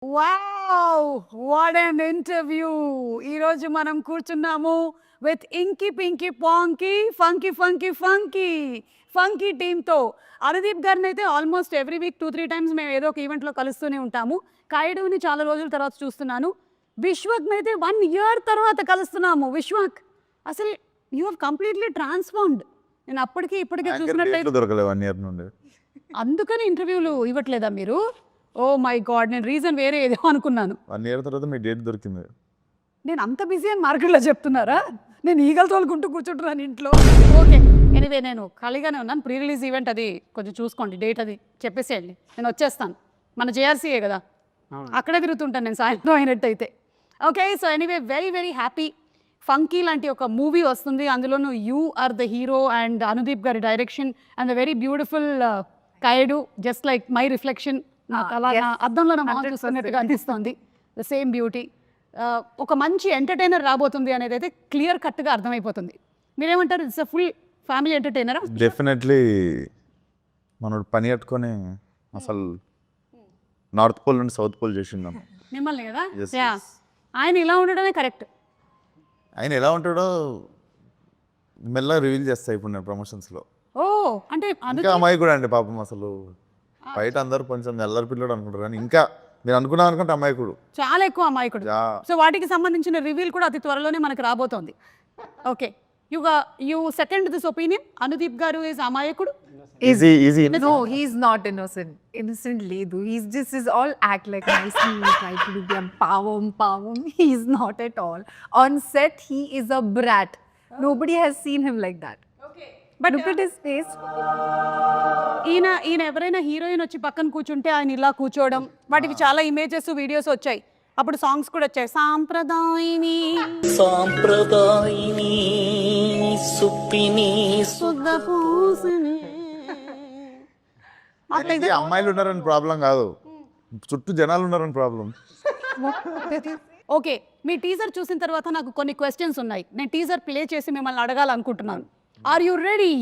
Wow! What N interview. ఈరోజు మనం కూర్చున్నాము with inky pinky ponky funky funky funky funky టీమ్‌తో. అనుదీప్ గారినైతే ఆల్మోస్ట్ ఎవ్రీ వీక్ 2-3 టైమ్స్ మేము ఏదో ఒక ఈవెంట్‌లో కలుస్తూనే ఉంటాము. కైడుని చాలా రోజుల తర్వాత చూస్తున్నాను. విశ్వక్‌నైతే 1 ఇయర్ తర్వాత కలుస్తున్నాము. విశ్వక్, అసలు యూ హావ్ కంప్లీట్‌లీ ట్రాన్స్‌ఫార్మ్డ్. నేను అప్పటికి ఇప్పటికి చూసినట్లయితే దొరకలే 1 ఇయర్ నుండి. అందుకని ఇంటర్వ్యూలు ఇవ్వట్లేదా మీరు? ఓ మై గాడ్, నేను రీజన్ వేరే ఏదో అనుకున్నాను. 1 ఇయర్ తర్వాత మీ డేట్ దొరికింది. నేను అంత బిజీ అని మార్కెట్లో చెప్తున్నారా? నేను ఈగలు తోలుకుంటూ కూర్చుంటున్నాను ఇంట్లో. ఓకే, ఎనీవే నేను ఖాళీగానే ఉన్నాను. ప్రీ రిలీజ్ ఈవెంట్ అది కొంచెం చూసుకోండి, డేట్ అది చెప్పేసేయండి, నేను వచ్చేస్తాను. మన జేఆర్సీఏ కదా, అక్కడే తిరుగుతుంటాను నేను సాయంత్రం అయినట్టయితే. Okay, so anyway very very happy. Funky లాంటి ఒక మూవీ వస్తుంది, అందులోనూ you are the hero and Anudeep గారి direction and the very beautiful Kayadu, just like my reflection. నాకు అలా నా అద్దంలో నా మొహం చూస్తున్నట్టుగా అనిపిస్తుంది. The same beauty. ఒక మంచి ఎంటర్టైనర్ రాబోతుంది అనేది అయితే క్లియర్ కట్గా అర్థమైపోతుంది. మీరేమంటారు? ఇట్స్ అ ఫుల్ ఫ్యామిలీ ఎంటర్టైనరా? డెఫినెట్లీ మనోడు పని కట్టుకొని అసలు నార్త్ పోల్ నుండి సౌత్ పోల్ చేసిందాం మిమ్మల్ని కదా. Yes, yeah, yes. ఆయన ఇలా ఉండడమే కరెక్ట్. ఆయన ఎలా ఉంటాడో మెల్లగా రివీల్ చేస్తా ఇప్పుడు నేను ప్రమోషన్స్లో. ఓ అంటే ఇంకా అమ్మాయి కూడా అండి పాపం, అసలు బయట అందరూ కొంచెం ఎల్లరి పిల్లడు అనుకుంటారు కానీ ఇంకా మీరు అనుకున్నాం అనుకుంటే అమ్మాయికుడు చాలా ఎక్కువ అమాయకుడు. సో వాటికి సంబంధించిన రివీల్ కూడా అతి త్వరలోనే మనకు రాబోతోంది. Okay, you second this opinion, Anudeep గారు ఈజ్ అమాయకుడు? Easy. No, he's not innocent. Innocent Ledu. He's just is all act like nicely. He try to do the power. He's not at all. On set, he is a brat. Nobody has seen him like that. But Look at his face. ఈయన ఎవరైనా heroine వచ్చి పక్కన కూర్చుంటే ఆయన ఇలా కూర్చోవడం, వాటికి చాలా ఇమేజెస్ వీడియోస్ వచ్చాయి. అప్పుడు సాంగ్స్ కూడా వచ్చాయి. సాంప్రదాయిని సుప్పిని సుద్దపూసిని. అమ్మాయిలు ఉన్నారని ప్రాబ్లం కాదు, చుట్టూ జనాలు ఉన్నారని ప్రాబ్లం. ఓకే, మీ టీజర్ చూసిన తర్వాత నాకు కొన్ని క్వశ్చన్స్ ఉన్నాయి. నేను టీజర్ ప్లే చేసి మిమ్మల్ని అడగాలనుకుంటున్నాను. Are you ready?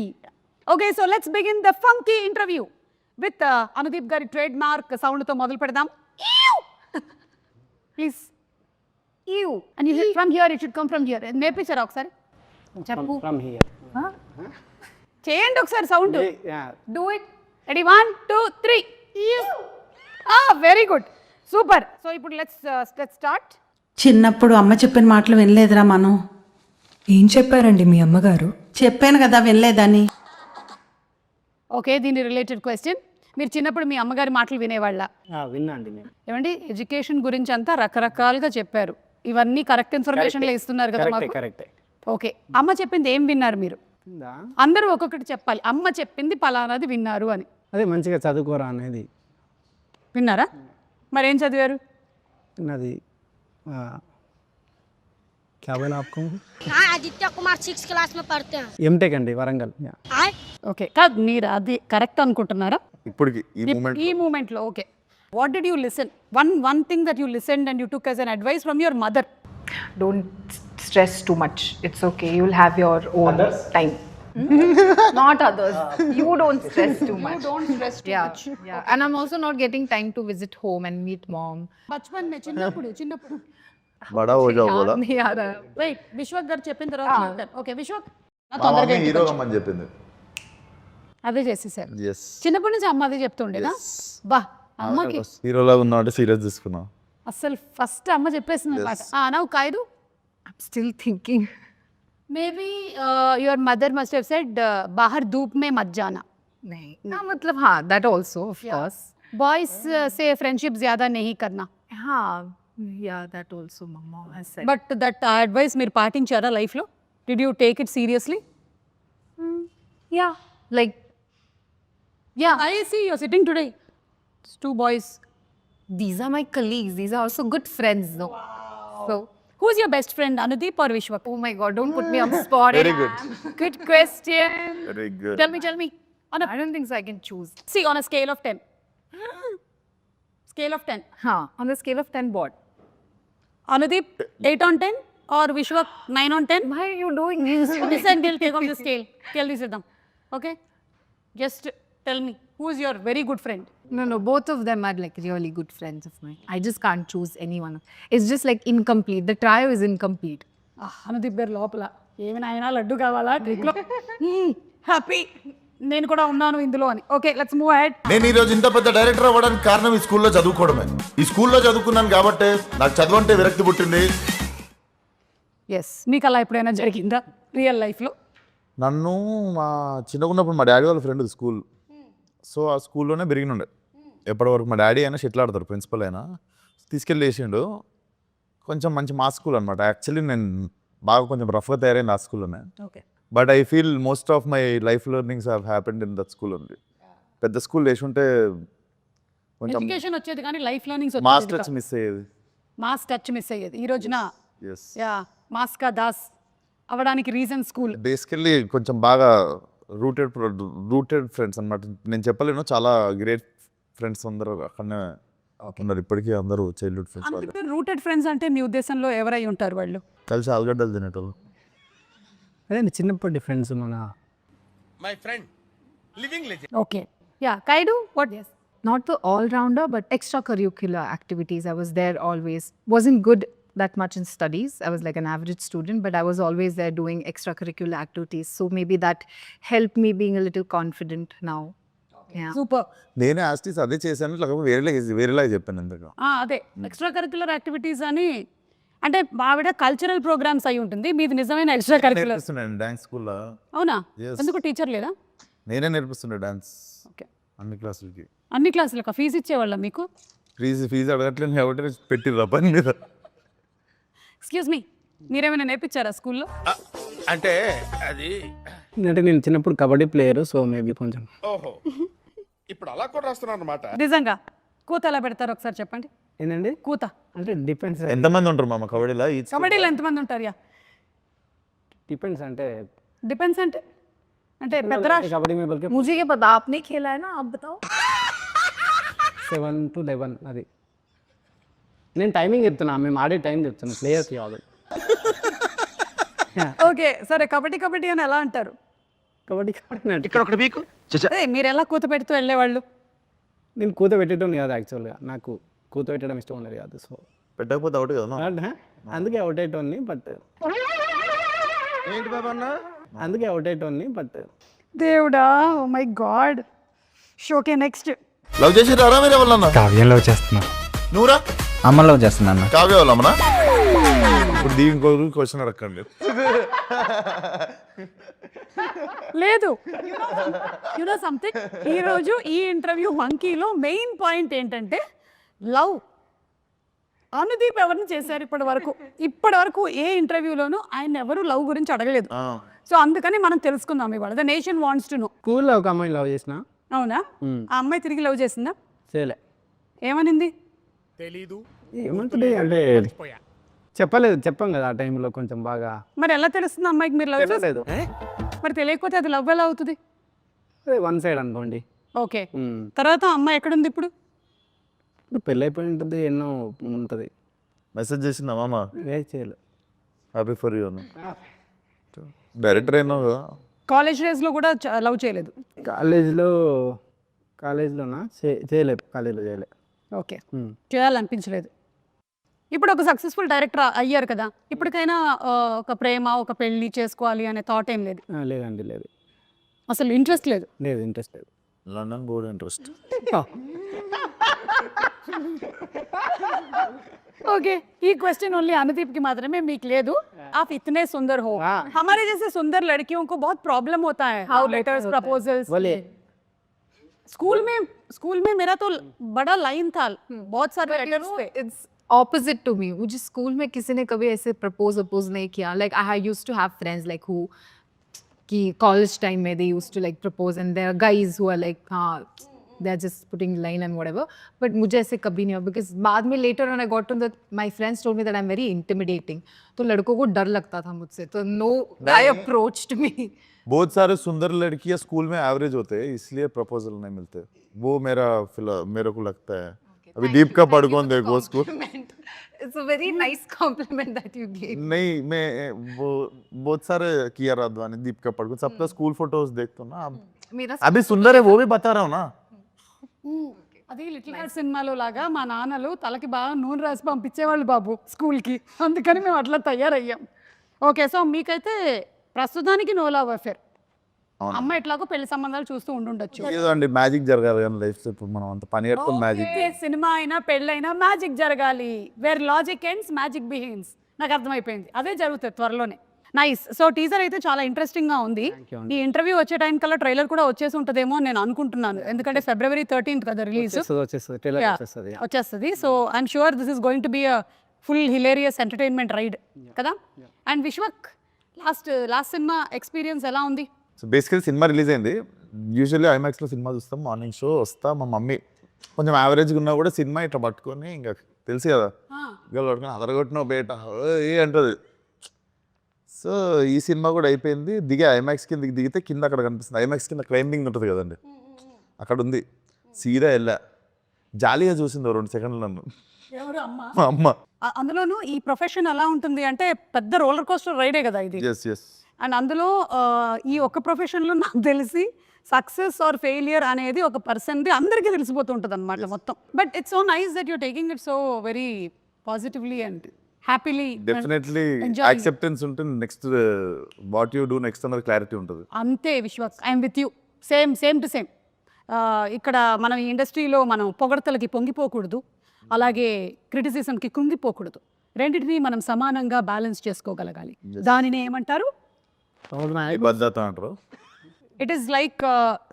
Okay, so let's begin the funky interview with Anudeep గారి ట్రేడ్ మార్క్ సౌండ్తో మొదలు పెడదాం. Please you and from here, it should come from here. నేర్పించారా ఒకసారి? చెప్పు. From here. చేయండి ఒకసారి sound. Yeah. Do it. Ready, 1 2 3. Very good, super. So ఇప్పుడు లెట్స్ స్టార్ట్. చిన్నప్పుడు అమ్మ చెప్పిన మాటలు వినలేదురా మనం. ఏం చెప్పారండి మీ అమ్మగారు? చెప్పాను కదా వినలేదని. ఓకే, దీని రిలేటెడ్ క్వశ్చన్. మీరు చిన్నప్పుడు మీ అమ్మగారి మాటలు వినేవాళ్ళ? విన్నాండి నేను. ఏమండి, ఎడ్యుకేషన్ గురించి అంతా రకరకాలుగా చెప్పారు. ఇవన్నీ కరెక్ట్ ఇన్ఫర్మేషన్లో ఇస్తున్నారు కదా మాకు. కరెక్టే. ఓకే, అమ్మ చెప్పింది ఏం విన్నారు మీరు? అందరూ ఒక్కొక్కటి చెప్పాలి. అమ్మ చెప్పింది పలానాది విన్నారు అని. అదే మంచిగా చదువుకోరా అనేది విన్నారా? మరేం చదివారు? అది क्या बोला आपको? हाँ, आदित्य कुमार 6th क्लास में पढ़ते हैं। ఎంటెక్ అండి, వరంగల్. आए ఓకే, కాదు మీరు అది కరెక్ట్ అనుకుంటున్నారా ఇప్పటికి ఈ మూమెంట్ ఈ మూమెంట్లో? Okay, what did you listen? One thing that you listen and you took as an advice from your mother. Don't stress too much. It's okay. You'll have your own time. Not others. You don't stress too much. Don't stress too much. Yeah. And I'm also not getting time to visit home and meet mom. బచ్పన్ మే చిన్నప్పుడు బడా హో జాओ బోలా. नहीं आ रहा. Wait, Vishwak గారు చెప్పిన తర్వాత చెప్తాను. ఓకే విశ్వక్, మా మమ్మీ హీరోగా అని చెప్పింది. అదే చేసేసారు. yes చిన్నప్పటి నుంచి అమ్మ అదే చెప్తుండేనా? బా, అమ్మకి హీరోలా ఉన్నాడు, సీరియస్ తీసుకున్నా. అసలు ఫస్ట్ అమ్మ చెప్పేసింది అనమాట. నౌ కైరు, I'm still thinking. Maybe your mother must have said బాహర్ ధూప్ మే మత్ జానా. नहीं. हाँ मतलब हाँ, that also of course. Boys సే ఫ్రెండ్షిప్ జ్యాదా నహీ కర్నా. हाँ, yeah, that also mama has said. But that advice మీరు పాటించారా లైఫ్లో? Did you take it seriously? Yeah, like yeah, I see you're sitting today. 2 boys. these are my colleagues. These are also good friends, though. So, Who's your best friend, Anudeep or Vishwak? oh my God, don't put me on the spot. Very good. Good question. Very good. Tell me. I don't think so. I can choose. See, on a scale of 10. Scale of 10. Huh? On the scale of 10, what? Anudeep, 8 on 10 or Vishwak 9 on 10? Why are you doing this? Listen, we'll take off the scale. Tell this to them. Okay? Just tell me. Who is your very good friend? No, both of them are like really good friends of mine. I just can't choose anyone. It's just like incomplete. The trio is incomplete. అనుదిబ్బేరు లోపల ఏమి నాయనా లడ్డు కావాలా ట్రిక్లో happy నేను కూడా ఉన్నాను ఇందులో అని. Okay, let's move ahead. నేను ఈ రోజు ఇంత పెద్ద డైరెక్టర్ అవ్వడానికి కారణం ఈ స్కూల్లో చదువుకోవడమే. ఈ స్కూల్లో చదువుకున్నాను కాబట్టి నాకు చదువు అంటే విరక్తి పుట్టింది. Yes. మీకు అలా ఎప్పుడైనా జరిగిందా రియల్ లైఫ్లో? నన్ను మా చిన్నగా ఉన్నప్పుడు మా డాడీ వాళ్ళ ఫ్రెండ్ స్కూల్, సో ఆ స్కూల్లోనే పెరిగినుండే. ఎప్పటివరకు మా డాడీ అయినా షటిల్ ఆడతారు, ప్రిన్సిపల్ అయినా తీసుకెళ్ళి వేసిండు. కొంచెం మంచి మా స్కూల్ అనమాట. యాక్చువల్లీ నేను బాగా కొంచెం రఫ్గా తయారైంది ఆ స్కూల్లోనే. Okay, but I feel most of my life learnings have happened in that school ఉంది. పెద్ద స్కూల్ వేసి ఉంటే కొంచెం ఎడ్యుకేషన్ వచ్చేది కానీ life learnings mass touch miss అయ్యేది. మాస్ టచ్ మిస్ అయ్యేది. ఈ రోజున ఎస్, యా మాస్కా దాస్ అవ్వడానికి రీజన్ స్కూల్. బేసికల్లీ కొంచెం బాగా రూటెడ్ ఫ్రెండ్స్ అనమాట. నేను చెప్పలేను, చాలా గ్రేట్ ఫ్రెండ్స్ అందరూ అక్కడనే ఉన్నారు ఇప్పటికీ. అందరూ చైల్డ్హుడ్ ఫ్రెండ్స్ వాళ్ళు. రూటెడ్ ఫ్రెండ్స్ అంటే మీ ఉద్దేశంలో ఎవరై ఉంటారు వాళ్ళు? కలిసి ఆలుగడ్డలు తినేటోళ్ళు. అదే చిన్నప్పటి ఫ్రెండ్స్ మన okay, yeah Kayadu what? Not the all-rounder, but extracurricular activities. I was there always. Wasn't good that much in studies. I was like an average student, but I was always there doing extracurricular activities. So maybe that helped me being a little confident now. Yeah. Super. నేనే ఆస్టీస్ అదే చేశాను, లేకపోతే వేరేలాగా చెప్పాను ఎందుకు. అదే extra curricular activities అని అంటే ఆవిడ కల్చరల్ ప్రోగ్రామ్స్ అయి ఉంటుంది, మీది నిజమైన ఎక్స్ట్రా కరిక్యులర్. నేర్పిస్తున్నాను డాన్స్ స్కూల్లో. అవునా? Yes. ఎందుకు టీచర్ లేదా? నేనే నేర్పిస్తుండే డాన్స్ ఓకే, అన్ని క్లాసులకి. అన్ని క్లాసులకు ఫీజు ఇచ్చేవాళ్ళ మీకు? ఫీజు అడగట్లేదు కాబట్టి పెట్టిర్రా పని మీద. ఎక్స్క్యూజ్ మీ, మీరేమైనా నేర్పించారా స్కూల్లో? అంటే అది అంటే నేను చిన్నప్పుడు కబడ్డీ ప్లేయర్, సో మేబీ కొంచెం. ఓహో, ఇప్పుడు అలా కూడా రాస్తున్నారు అన్నమాట. నిజంగా కూత ఎలా పెడతారు ఒకసారి చెప్పండి. ఏంటండి కూత అంటే డిపెండ్స్. ఎంతమంది ఉంటారు మామ కబడ్డీలో? కబడ్డీలో ఎంతమంది ఉంటారు? యా డిపెండ్స్ అంటే డిపెండ్స్ అంటే అంటే పెద్దరాష్ కబడ్డీ में बल्कि मुझे ये पता, आपने खेला है ना, आप बताओ. 7 to 11 అది. నేను టైమింగ్ చెప్తున్నా, మేము ఆడే టైం చెప్తున్నా ప్లేయర్కి కాదు. ఓకే సరే, కబడ్డీ అని ఎలా అంటారు? కబడ్డీ ఇక్కడ ఒకటి మీకు అదే మీరు ఎలా కూత పెడుతూ వెళ్ళేవాళ్ళు? నేను కూత పెట్టడం కాదు యాక్చువల్గా, నాకు కూత పెట్టడం ఇష్టం ఉండదు కాదు. సో పెట్టకపోతే అవుట్ కదా. అందుకే అవుట్ అయ్యేటోన్ని, బట్ ఏంటి బాబా అన్న? అందుకే అవుట్ అయ్యేటోన్ని బట్ దేవుడా, oh my god. Okay next. Love చేసి రారా మీరు ఎవరన్నా? కావ్యం లవ్ చేస్తున్నా. నువ్వురా? అమ్మ లవ్ చేస్తున్నా. కావ్య వాళ్ళమ్మనా? ఇప్పుడు దీని ఇంకో క్వశ్చన్ అడగండి. లేదు, యునో సంథింగ్, ఈరోజు ఈ ఇంటర్వ్యూ మంకీలో మెయిన్ పాయింట్ ఏంటంటే లవ్. అనుదీప్ ఎవరిని చేశారు ఇప్పటి వరకు ఏ ఇంటర్వ్యూలోనూ ఆయన ఎవరు లవ్ గురించి అడగలేదు. సో అందుకని మనం తెలుసుకుందాం ఇవాళ. The nation wants to know. స్కూల్లో ఒక అమ్మాయి లవ్ చేసిన. అవునా? ఆ అమ్మాయి తిరిగి లవ్ చేసిందా? చేయలే. ఏమనింది? ఏమంటుంది అంటే చెప్పాం కదా ఆ టైంలో కొంచెం బాగా. మరి ఎలా తెలుస్తుంది అమ్మాయికి మీరు లవ్ చేస్తారు? తెలియలేదు. మరి తెలియకపోతే అది లవ్ ఎలా అవుతుంది? అదే వన్ సైడ్ అనుకోండి. ఓకే, తర్వాత అమ్మాయి ఎక్కడుంది ఇప్పుడు? ఇప్పుడు పెళ్ళి అయిపోయి ఉంటుంది, ఎన్నో ఉంటుంది. మెసేజ్ చేసిందా మామ? చేయలేదు. హ్యాపీ ఫర్ యూ అన్న. డైరెక్టర్ అయినా కదా. కాలేజ్ డేస్లో కూడా లవ్ చేయలేదు? కాలేజ్లోనా చేయలేదు, కాలేజ్లో చేయలేదు. ఓకే, చేయాలనిపించలేదు. ఇప్పుడు ఒక సక్సెస్ఫుల్ డైరెక్టర్ అయ్యారు కదా, ఇప్పటికైనా ఒక ప్రేమ, ఒక పెళ్లి చేసుకోవాలి అనే థాట్ ఏం లేదు? లేదండి, లేదు. అసలు ఇంట్రెస్ట్ లేదు? లేదు, ఇంట్రెస్ట్ లేదు. London board interest. ओके, ये क्वेश्चन ओनली अनुदीप की मात्रा में मीक ले दूं. आप इतने सुंदर हो, हमारे जैसे सुंदर लड़कियों को बहुत प्रॉब्लम होता है. How letters, proposals. बोले स्कूल में मेरा तो बड़ा लाइन था, बहुत सारे लेटर्स थे. It's opposite to me. मुझे स्कूल में किसी ने कभी ऐसे प्रपोज नहीं किया. Like I used to have friends like who कि college time में they used to like propose, and there are guys who are like they're just putting line and whatever. But मुझे ऐसे कभी नहीं हुआ, because बाद में later when I got to that, my friends told me that I'm very intimidating. तो लड़कों को डर लगता था मुझसे, तो no guy approached me. बहुत सारे सुंदर लड़कियां स्कूल में एवरेज होते हैं, इसलिए प्रपोजल नहीं मिलते. वो मेरे को लगता है. अभी दीप का पढ़कौन देखो school. It's a very nice compliment that you gave. नहीं, मैं वो बहुत सारे किया राधवानी, दीप का पढ़कौन, सबका स्कूल फोटोज देखता हूँ ना. मेरा अभी सुंदर है वो भी बता रहा हूँ ना. అది లిటిల్ హార్ట్ సినిమాలో లాగా మా నాన్నలు తలకి బాగా నూనె రాసి పంపించేవాళ్ళు బాబు స్కూల్కి, అందుకని మేము అట్లా తయారయ్యాం. ఓకే, సో మీకైతే ప్రస్తుతానికి నో లవ్ అఫేర్. అమ్మ ఎట్లాగో పెళ్లి సంబంధాలు చూస్తూ ఉండుండొచ్చు. ఏదో అండి మ్యాజిక్ జరగాలి కానీ లైఫ్ ఇప్పుడు మనం అంత పని కట్టుకుని మ్యాజిక్. ఓకే, సినిమా అయినా పెళ్ళైనా మ్యాజిక్ జరగాలి. Where logic ends magic begins. నాకు అర్థమైపోయింది, అదే జరుగుతుంది త్వరలోనే. నైస్. సో టీజర్ అయితే చాలా ఇంట్రెస్టింగ్ గా ఉంది. ఈ ఇంటర్వ్యూ వచ్చే టైం కల్లా ట్రైలర్ కూడా వచ్చేసి ఉంటుందేమో అని నేను అనుకుంటున్నాను, ఎందుకంటే February 13th కదా రిలీజ్ వచ్చేస్తుంది. So I'm sure this is going to be a full hilarious entertainment ride కదా. అండ్ విశ్వక్ లాస్ట్ సినిమా ఎక్స్పీరియన్స్ ఎలా ఉంది? సో బేసికలీ సినిమా రిలీజ్ అయింది. యూజువల్లీ ఐమాక్స్లో సినిమా చూస్తాం, మార్నింగ్ షో వస్తా. మా మమ్మీ కొంచెం యావరేజ్గా ఉన్నా కూడా సినిమా ఇట్లా పట్టుకొని ఇంకా తెలుసు కదా గల్ పట్టుకొని అదరగొట్టిన బేట ఏ అంటుంది. సో ఈ సినిమా కూడా అయిపోయింది. ఐమాక్స్ కింద దిగితే కింద అక్కడ కనిపిస్తుంది. ఐమాక్స్ కింద క్లైంబింగ్ ఉంటుంది కదండి, అక్కడ ఉంది. సీదా వెళ్ళా, జాలీగా చూసింది 2 సెకండ్లు నన్ను మా అమ్మ. అందులోనూ ఈ ప్రొఫెషన్ ఎలా ఉంటుంది అంటే పెద్ద రోలర్ కోస్టర్ రైడే కదా ఇది. ఎస్ అండ్ అందులో ఈ ఒక్క ప్రొఫెషన్లో నాకు తెలిసి సక్సెస్ ఆర్ ఫెయిలియర్ అనేది ఒక పర్సన్ది అందరికీ తెలిసిపోతూ ఉంటుంది అనమాట మొత్తం. But it's so nice that you're taking it so very positively and happily. Definitely acceptance ఉంటుంది. Next what you do next అన్నది క్లారిటీ ఉంటుంది. అంతే Vishwas, I'm with you. Same to same. ఇక్కడ మనం ఈ ఇండస్ట్రీలో మనం పొగడతలకి పొంగిపోకూడదు, అలాగే క్రిటిసిజంకి కుంగిపోకూడదు. రెండింటినీ మనం సమానంగా బ్యాలెన్స్ చేసుకోగలగాలి. దానిని ఏమంటారు? భద్రత అంటారు. It is like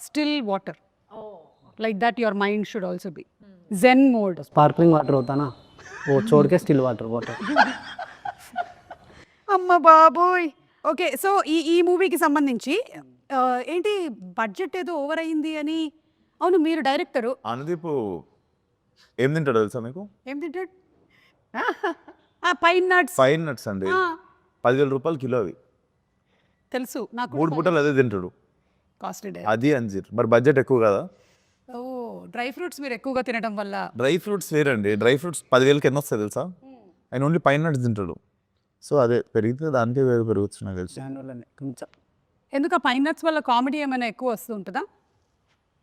still water, like that your mind should also be zen mode. Sparkling water होता ना, वो छोड़ के स्टिल वाटर అమ్మ బాబోయ్. ఓకే, సో ఈ మూవీకి సంబంధించి ఏంటి బడ్జెట్ ఏదో ఓవర్ అయింది అని. అవును, మీరు డైరెక్టరు. అనుదీప్ ఏం తింటాడు తెలుసా మీకు? ఏం తింటాడు? Pine nuts. ఫైన్ నట్స్ అండి, 10,000 రూపాయలు కిలో అవి. తెలుసు నాకు. 3 పూటలు అదే తింటాడు. కాస్ట్లీ. అది అంజీర్. మరి బడ్జెట్ ఎక్కువ కదా. ఓ, డ్రై ఫ్రూట్స్ మీరు ఎక్కువగా తినడం వల్ల. డ్రై ఫ్రూట్స్ వేరండి. డ్రై ఫ్రూట్స్ 10,000కి ఎన్ని వస్తాయి తెలుసా? ఆయన ఓన్లీ పైన్ నట్స్ తింటాడు. సో అదే పెరిగితే దానికే పెరుగుతుంది నాకు తెలిసి. కొంచెం ఎందుకు ఆ పైన్ నట్స్ వల్ల కామెడీ ఏమైనా ఎక్కువ వస్తూ ఉంటుందా?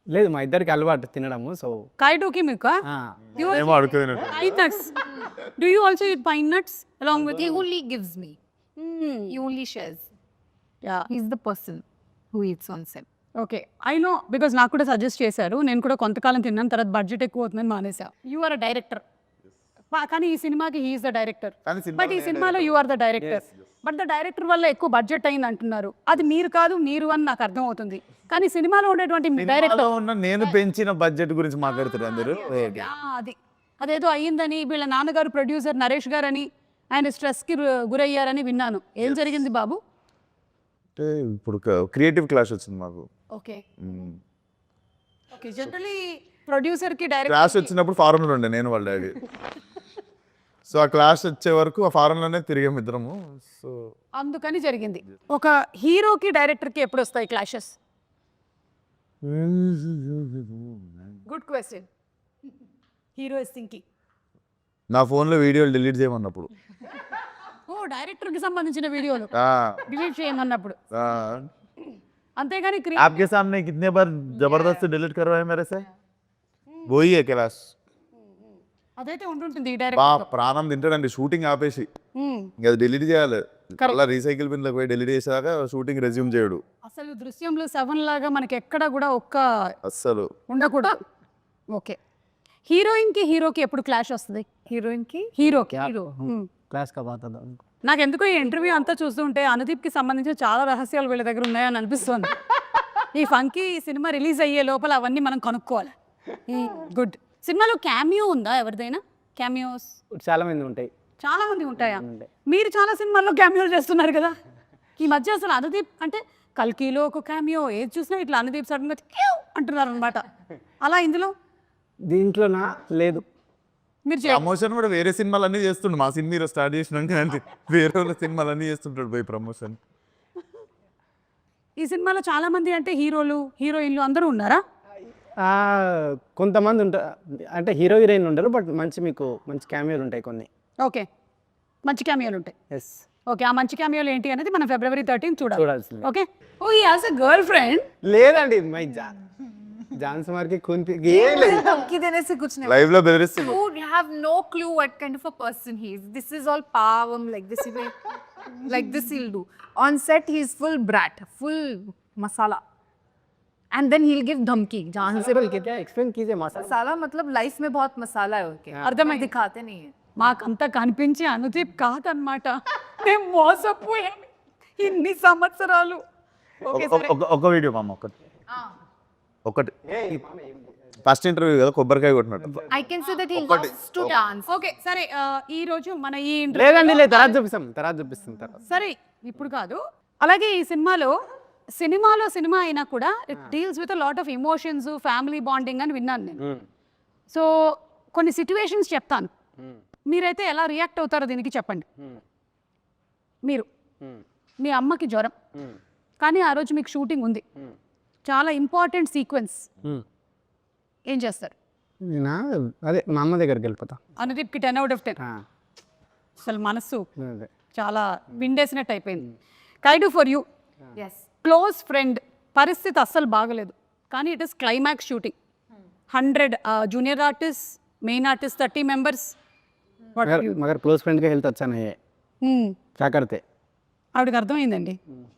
లేదు, మా ఇద్దరికి అలవాటు తినడము. సో కైడోకి మీకు ఏమో అడుగుతున్నట్టు. pine nuts. Do you also eat pine nuts along with He you? only gives me. He only shares. Yeah. He's the person who eats on set. Okay, I know, because నాకు కూడా suggest చేశారు. నేను కూడా కొంతకాలం తిన్నాను, తర్వాత budget ఎక్కువ అవుతుందని మానేసా. యు ఆర్ అ డైరెక్టర్, కానీ ఈ సినిమాకి హీఈస్ ద డైరెక్టర్. బట్ ఈ సినిమాలో you are the director. But the director వల్ల ఎక్కువ బడ్జెట్ అయింది అంటున్నారు. అది మీరు కాదు, మీరు అని నాకు అర్థం అవుతుంది. కానీ సినిమాలో ఉండేటువంటి డైరెక్టర్ నేను పెంచిన బడ్జెట్ గురించి మాట్లాడుతారు అందరూ. అదేదో అయ్యిందని, వీళ్ళ నాన్నగారు ప్రొడ్యూసర్ నరేష్ గారు అని, ఆయన స్ట్రెస్కి గురయ్యారని విన్నాను. ఏం జరిగింది బాబు? అంటే ఇప్పుడు క్రియేటివ్ క్లాష్ వచ్చింది మాకు. Okay okay. జనరలీ ప్రొడ్యూసర్కి డైరెక్టర్ క్లాష్ వచ్చినప్పుడు ఫారెన్లో ఉండే నేను వాళ్ళ డాడీ. సో ఆ క్లాష్ వచ్చే వరకు ఆ ఫారెన్లోనే తిరిగాము ఇద్దరము. సో అందుకని జరిగింది. ఒక హీరోకి డైరెక్టర్కి ఎప్పుడు వస్తాయి clashes? Good question. Hero is thinking. నా ఫోన్లో వీడియోలు డిలీట్ చేయమన్నప్పుడు. ఓ, డైరెక్టర్కి సంబంధించిన వీడియోలు డిలీట్ చేయమన్నప్పుడు. అంతేగాని आपके सामने कितने बार जबरदस्ती डिलीट करवाए मेरे से? वही है क्लास. అదైతే ఉంటుంటుంది ఈ బా డైరెక్టర్. ప్రాణం తింటాడండి షూటింగ్ ఆపేసి. ఇంకా అది డిలీట్ చేయాలి. అలా రీసైకిల్ బిన్లోకి పోయి డిలీట్ చేసాక షూటింగ్ రెజ్యూమ్ చేయడు. అసలు దృశ్యంలో 7 లాగా మనకి ఎక్కడ కూడా ఒక్క అస్సలు ఉండకూడదు. ఓకే, హీరోయిన్కి హీరోకి ఎప్పుడు క్లాష్ వస్తుంది? Heroine ki? హీరోకి. క్లాస్ కా బాత్ అదా. నాకు ఎందుకో ఈ ఇంటర్వ్యూ అంతా చూస్తుంటే అనుదీప్కి సంబంధించిన చాలా రహస్యాలు వీళ్ళ దగ్గర ఉన్నాయని అనిపిస్తుంది. ఈ ఫంకీ సినిమా రిలీజ్ అయ్యే లోపల అవన్నీ మనం కనుక్కోవాలి. గుడ్. సినిమాలో క్యామియో ఉందా ఎవరిదైనా? క్యామియోస్ చాలా మంది ఉంటాయి. చాలా మంది ఉంటాయా? మీరు చాలా సినిమాల్లో క్యామియోలు చేస్తున్నారు కదా ఈ మధ్య. అసలు అనుదీప్ అంటే కల్కీలో ఒక క్యామియో, ఏది చూసినా ఇట్లా అనుదీప్ సడన్గా అంటున్నారు అనమాట. అలా ఇందులో దీంట్లో నా లేదు. మీరు ప్రమోషన్ కూడా వేరే సినిమాలు అన్నీ చేస్తుండు. మా సినిమా స్టార్ట్ చేసినాక అంటే వేరే వాళ్ళ సినిమాలు అన్నీ చేస్తుంటాడు పోయి ప్రమోషన్. ఈ సినిమాలో చాలా మంది అంటే హీరోలు హీరోయిన్లు అందరూ ఉన్నారా? కొంతమంది ఉంటారు, అంటే హీరో హీరోయిన్ ఉండరు, బట్ మీకు మంచి క్యామియోలు ఉంటాయి కొన్ని. ఓకే, మంచి క్యామియోలు ఉంటాయి. ఎస్. ఓకే, ఆ మంచి క్యామియోలు ఏంటి అనేది మనం February 13th చూడాల్సింది. చూడాల్సింది. Okay. Oh, he has a girlfriend. లేదండి, మై జాన్సమార్కి కుంతి ఏం లేదు. धमकी देने से कुछ नहीं. లైవ్ లో బెదిరిస్తుంది. You have no clue what kind of a person he is. This is all pavam, like this he will, like this he'll do. On set he is full brat, full masala. And then he'll give dhamki. जहाँ से बोल के क्या explain कीजिए मसाला मसाला मतलब life में बहुत मसाला है उनके. అర్థమైంది. दिखाते नहीं है. మాకంతా కనిపించి అనుదీప్ కాదనమాట. మేము మోసపోయాం ఇన్ని సంవత్సరాలు. ఓకే సరే. ఒక వీడియో మామ ఒకటి ఫస్ట్ ఇంటర్వ్యూ కదా కొబ్బరికాయ కొట్టినట్టు. I can say that he loves to dance. Okay సరే ఈ రోజు మన ఈ లేదండి లేదు తర్వాత చూపిస్తాం తర్వాత. సరే ఇప్పుడు కాదు. అలాగే ఈ సినిమా అయినా కూడా it deals with lot of emotions, family bonding అని విన్నాను నేను. సో కొన్ని సిచ్యువేషన్స్ చెప్తాను, మీరైతే ఎలా రియాక్ట్ అవుతారో దీనికి చెప్పండి. మీరు మీ అమ్మకి జ్వరం, కానీ ఆ రోజు మీకు షూటింగ్ ఉంది, చాలా ఇంపార్టెంట్ సీక్వెన్స్, ఏం చేస్తారు? నేనా అదే మా అమ్మ దగ్గరికి వెళ్ళిపోతా. అనుదీప్కి 10 out of 10. అసలు మనసు అదే చాలా విండేసినట్టు అయిపోయింది. Kayadu for you, Yes. Close friend, పరిస్థితి అస్సలు బాగలేదు, కానీ it is climax shooting, 100 junior artist, main artist 30 members. मगर क्लोज फ्रेंड के हेल्थ अच्छा नहीं है क्या करते. ఆవిడకి అర్థమైందండి.